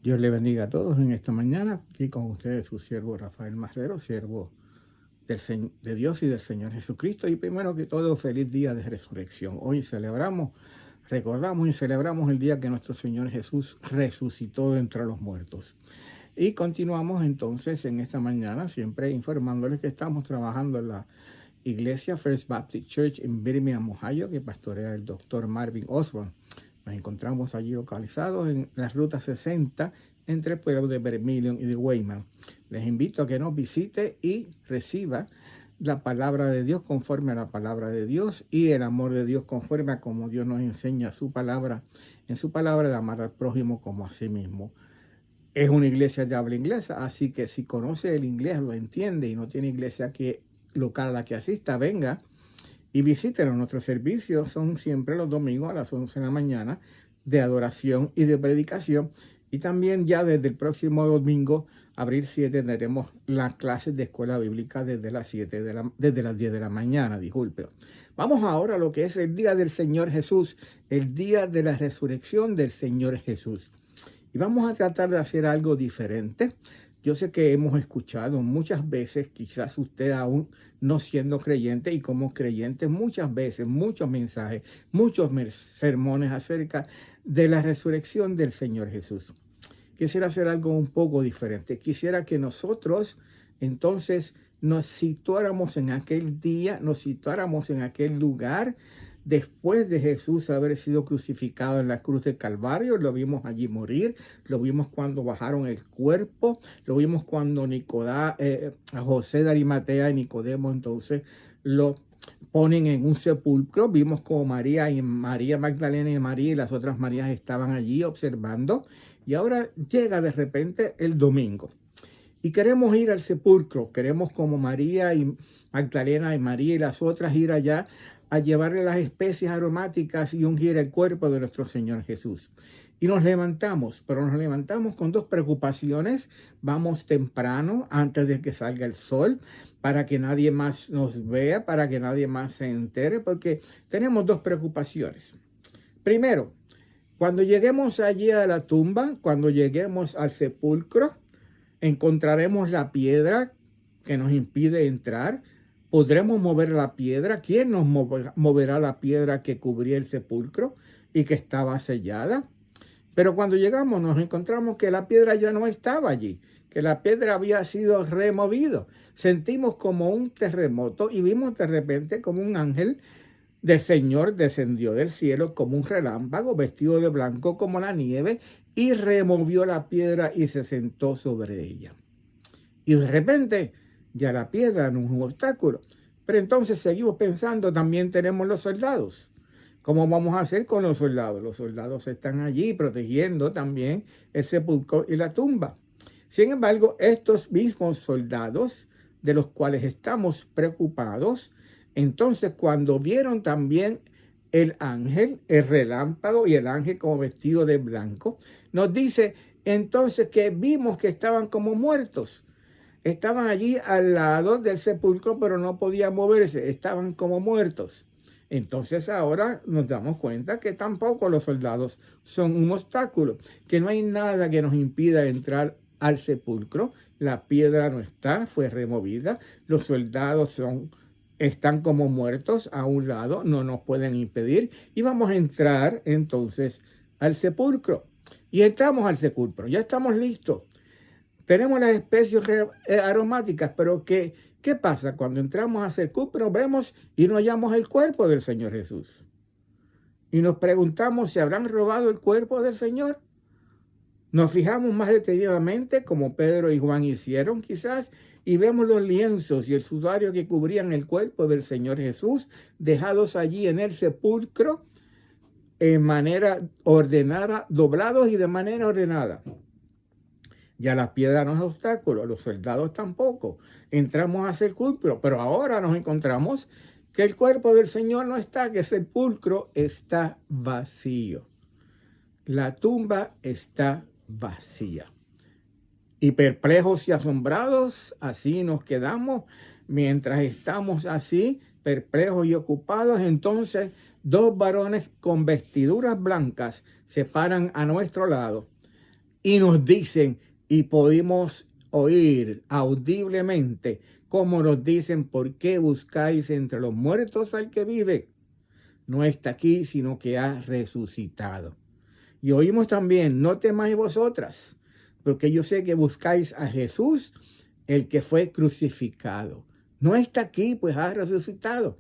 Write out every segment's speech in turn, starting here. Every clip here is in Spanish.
Dios le bendiga a todos en esta mañana. Aquí con ustedes su siervo Rafael Marrero, siervo de Dios y del Señor Jesucristo. Y primero que todo, feliz día de resurrección. Hoy recordamos y celebramos el día que nuestro Señor Jesús resucitó de entre los muertos. Y continuamos entonces en esta mañana, siempre informándoles que estamos trabajando en la iglesia First Baptist Church en Birmingham, Ohio, que pastorea el doctor Marvin Osborne. Nos encontramos allí localizados en la ruta 60 entre el pueblo de Vermilion y de Weymouth. Les invito a que nos visite y reciba la palabra de Dios conforme a la palabra de Dios y el amor de Dios conforme a como Dios nos enseña su palabra, en su palabra de amar al prójimo como a sí mismo. Es una iglesia de habla inglesa, así que si conoce el inglés, lo entiende y no tiene iglesia local a la que asista, venga y visítenos. Nuestros servicios son siempre los domingos a las 11 de la mañana de adoración y de predicación. Y también ya desde el próximo domingo, abril 7, tendremos las clases de escuela bíblica desde las 10 de la mañana, disculpe. Vamos ahora a lo que es el día del Señor Jesús, el día de la resurrección del Señor Jesús. Y vamos a tratar de hacer algo diferente. Yo sé que hemos escuchado muchas veces, quizás usted aún no siendo creyente y como creyente, muchas veces, muchos mensajes, muchos sermones acerca de la resurrección del Señor Jesús. Quisiera hacer algo un poco diferente. Quisiera que nosotros entonces nos situáramos en aquel día, nos situáramos en aquel lugar después de Jesús haber sido crucificado en la cruz del Calvario. Lo vimos allí morir, lo vimos cuando bajaron el cuerpo, lo vimos cuando José de Arimatea y Nicodemo entonces lo ponen en un sepulcro. Vimos como María Magdalena y María y las otras Marías estaban allí observando. Y ahora llega de repente el domingo. Y queremos ir al sepulcro, queremos como María y Magdalena y María y las otras ir allá a llevarle las especies aromáticas y ungir el cuerpo de nuestro Señor Jesús. Y nos levantamos, pero nos levantamos con dos preocupaciones. Vamos temprano, antes de que salga el sol, para que nadie más nos vea, para que nadie más se entere, porque tenemos dos preocupaciones. Primero, cuando lleguemos allí a la tumba, cuando lleguemos al sepulcro, encontraremos la piedra que nos impide entrar. ¿Podremos mover la piedra? ¿Quién nos moverá la piedra que cubría el sepulcro y que estaba sellada? Pero cuando llegamos nos encontramos que la piedra ya no estaba allí, que la piedra había sido removida. Sentimos como un terremoto y vimos de repente como un ángel del Señor descendió del cielo como un relámpago, vestido de blanco como la nieve, y removió la piedra y se sentó sobre ella. Y de repente ya la piedra no es un obstáculo. Pero entonces seguimos pensando, también tenemos los soldados. ¿Cómo vamos a hacer con los soldados? Los soldados están allí protegiendo también el sepulcro y la tumba. Sin embargo, estos mismos soldados de los cuales estamos preocupados, entonces cuando vieron también el ángel, el relámpago y el ángel como vestido de blanco, nos dice entonces que vimos que estaban como muertos. Estaban allí al lado del sepulcro, pero no podían moverse, estaban como muertos. Entonces ahora nos damos cuenta que tampoco los soldados son un obstáculo, que no hay nada que nos impida entrar al sepulcro. La piedra no está, fue removida. Los soldados están como muertos a un lado, no nos pueden impedir. Y vamos a entrar entonces al sepulcro. Y entramos al sepulcro, ya estamos listos. Tenemos las especies aromáticas, pero ¿qué pasa? Cuando entramos al sepulcro vemos y no hallamos el cuerpo del Señor Jesús. Y nos preguntamos si habrán robado el cuerpo del Señor. Nos fijamos más detenidamente, como Pedro y Juan hicieron quizás, y vemos los lienzos y el sudario que cubrían el cuerpo del Señor Jesús, dejados allí en el sepulcro, en manera ordenada, doblados y de manera ordenada. Ya la piedra no es obstáculo, los soldados tampoco. Entramos al sepulcro, pero ahora nos encontramos que el cuerpo del Señor no está, que el sepulcro está vacío. La tumba está vacía. Y perplejos y asombrados, así nos quedamos. Mientras estamos así, perplejos y ocupados, entonces dos varones con vestiduras blancas se paran a nuestro lado y nos dicen, y podemos oír audiblemente cómo nos dicen: ¿por qué buscáis entre los muertos al que vive? No está aquí, sino que ha resucitado. Y oímos también: no temáis vosotras, porque yo sé que buscáis a Jesús, el que fue crucificado. No está aquí, pues ha resucitado.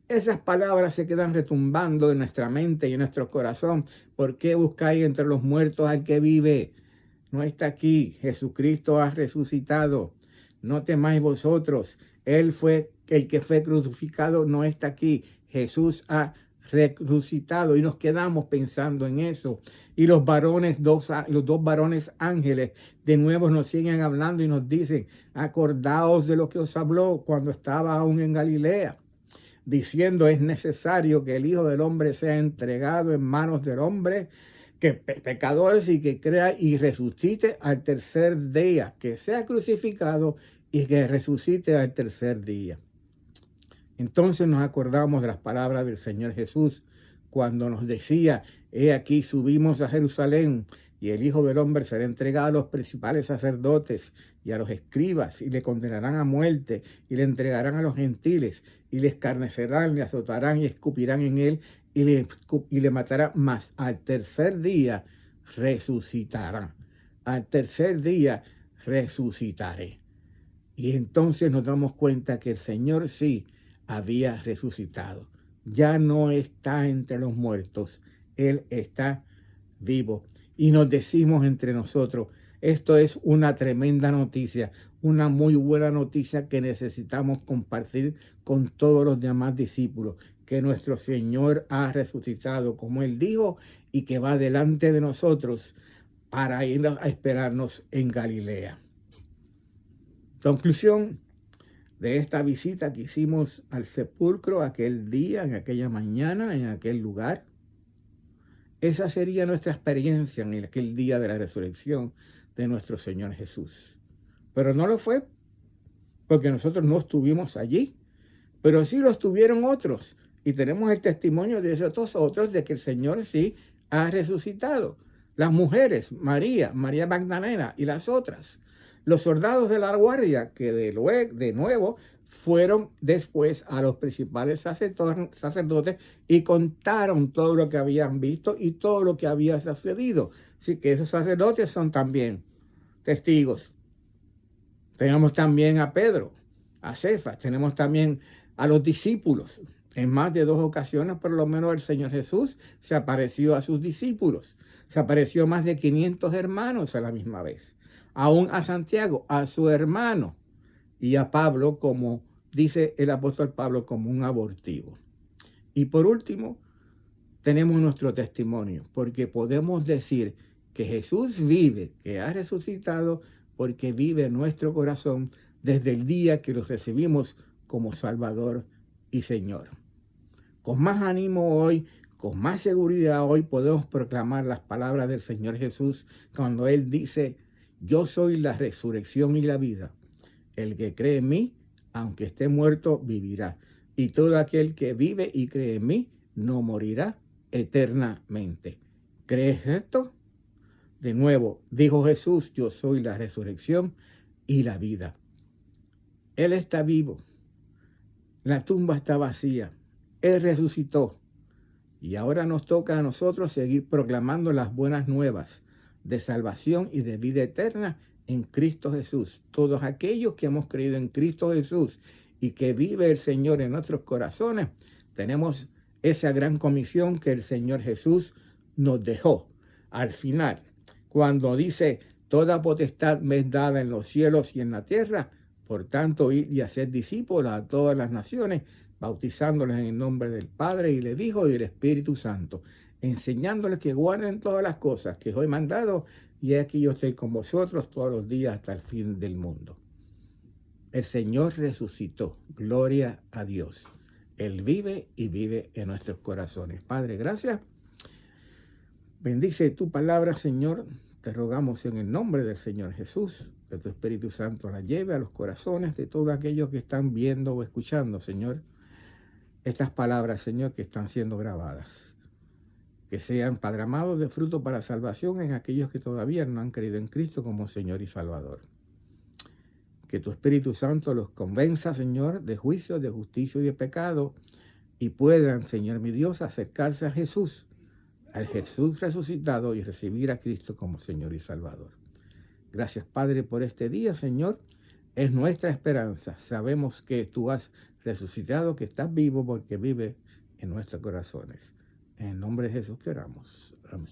Esas palabras se quedan retumbando en nuestra mente y en nuestro corazón. ¿Por qué buscáis entre los muertos al que vive? No está aquí, Jesucristo ha resucitado. No temáis vosotros, Él fue el que fue crucificado, no está aquí, Jesús ha resucitado. Y nos quedamos pensando en eso. Y los dos varones ángeles de nuevo nos siguen hablando y nos dicen: acordaos de lo que os habló cuando estaba aún en Galilea, diciendo: es necesario que el Hijo del Hombre sea entregado en manos del hombre, que pecadores, y que crea y resucite al tercer día, que sea crucificado y que resucite al tercer día. Entonces nos acordamos de las palabras del Señor Jesús cuando nos decía: he aquí, subimos a Jerusalén, y el Hijo del Hombre será entregado a los principales sacerdotes y a los escribas, y le condenarán a muerte, y le entregarán a los gentiles, y le escarnecerán, le azotarán y escupirán en él, y le matarán, mas al tercer día resucitará. Al tercer día resucitaré. Y entonces nos damos cuenta que el Señor sí había resucitado. Ya no está entre los muertos, Él está vivo. Y nos decimos entre nosotros: esto es una tremenda noticia, una muy buena noticia que necesitamos compartir con todos los demás discípulos, que nuestro Señor ha resucitado, como Él dijo, y que va delante de nosotros para ir a esperarnos en Galilea. Conclusión de esta visita que hicimos al sepulcro aquel día, en aquella mañana, en aquel lugar. Esa sería nuestra experiencia en aquel día de la resurrección de nuestro Señor Jesús. Pero no lo fue, porque nosotros no estuvimos allí, pero sí lo estuvieron otros. Y tenemos el testimonio de esos otros de que el Señor sí ha resucitado. Las mujeres, María Magdalena y las otras. Los soldados de la guardia, que de nuevo fueron después a los principales sacerdotes y contaron todo lo que habían visto y todo lo que había sucedido. Así que esos sacerdotes son también testigos. Tenemos también a Pedro, a Cefas, tenemos también a los discípulos. En más de 2 ocasiones, por lo menos, el Señor Jesús se apareció a sus discípulos. Se apareció a más de 500 hermanos a la misma vez. Aún a Santiago, a su hermano, y a Pablo, como dice el apóstol Pablo, como un abortivo. Y por último, tenemos nuestro testimonio, porque podemos decir que Jesús vive, que ha resucitado, porque vive en nuestro corazón desde el día que lo recibimos como Salvador y Señor. Con más ánimo hoy, con más seguridad hoy, podemos proclamar las palabras del Señor Jesús cuando Él dice: yo soy la resurrección y la vida. El que cree en mí, aunque esté muerto, vivirá. Y todo aquel que vive y cree en mí, no morirá eternamente. ¿Crees esto? De nuevo, dijo Jesús: yo soy la resurrección y la vida. Él está vivo. La tumba está vacía. Él resucitó. Y ahora nos toca a nosotros seguir proclamando las buenas nuevas de salvación y de vida eterna en Cristo Jesús. Todos aquellos que hemos creído en Cristo Jesús y que vive el Señor en nuestros corazones, tenemos esa gran comisión que el Señor Jesús nos dejó al final, cuando dice: toda potestad me es dada en los cielos y en la tierra, por tanto id y haced discípulos a todas las naciones, bautizándoles en el nombre del Padre y del Hijo y del Espíritu Santo, enseñándoles que guarden todas las cosas que os he mandado, y aquí yo estoy con vosotros todos los días hasta el fin del mundo. El Señor resucitó. Gloria a Dios. Él vive y vive en nuestros corazones. Padre, gracias. Bendice tu palabra, Señor. Te rogamos en el nombre del Señor Jesús, que tu Espíritu Santo la lleve a los corazones de todos aquellos que están viendo o escuchando, Señor, estas palabras, Señor, que están siendo grabadas. que sean, Padre amado, de fruto para salvación en aquellos que todavía no han creído en Cristo como Señor y Salvador. Que tu Espíritu Santo los convenza, Señor, de juicio, de justicia y de pecado, y puedan, Señor mi Dios, acercarse a Jesús, al Jesús resucitado, y recibir a Cristo como Señor y Salvador. Gracias, Padre, por este día, Señor. Es nuestra esperanza. Sabemos que tú has resucitado, que estás vivo, porque vive en nuestros corazones. En el nombre de Jesús que oramos. Amén.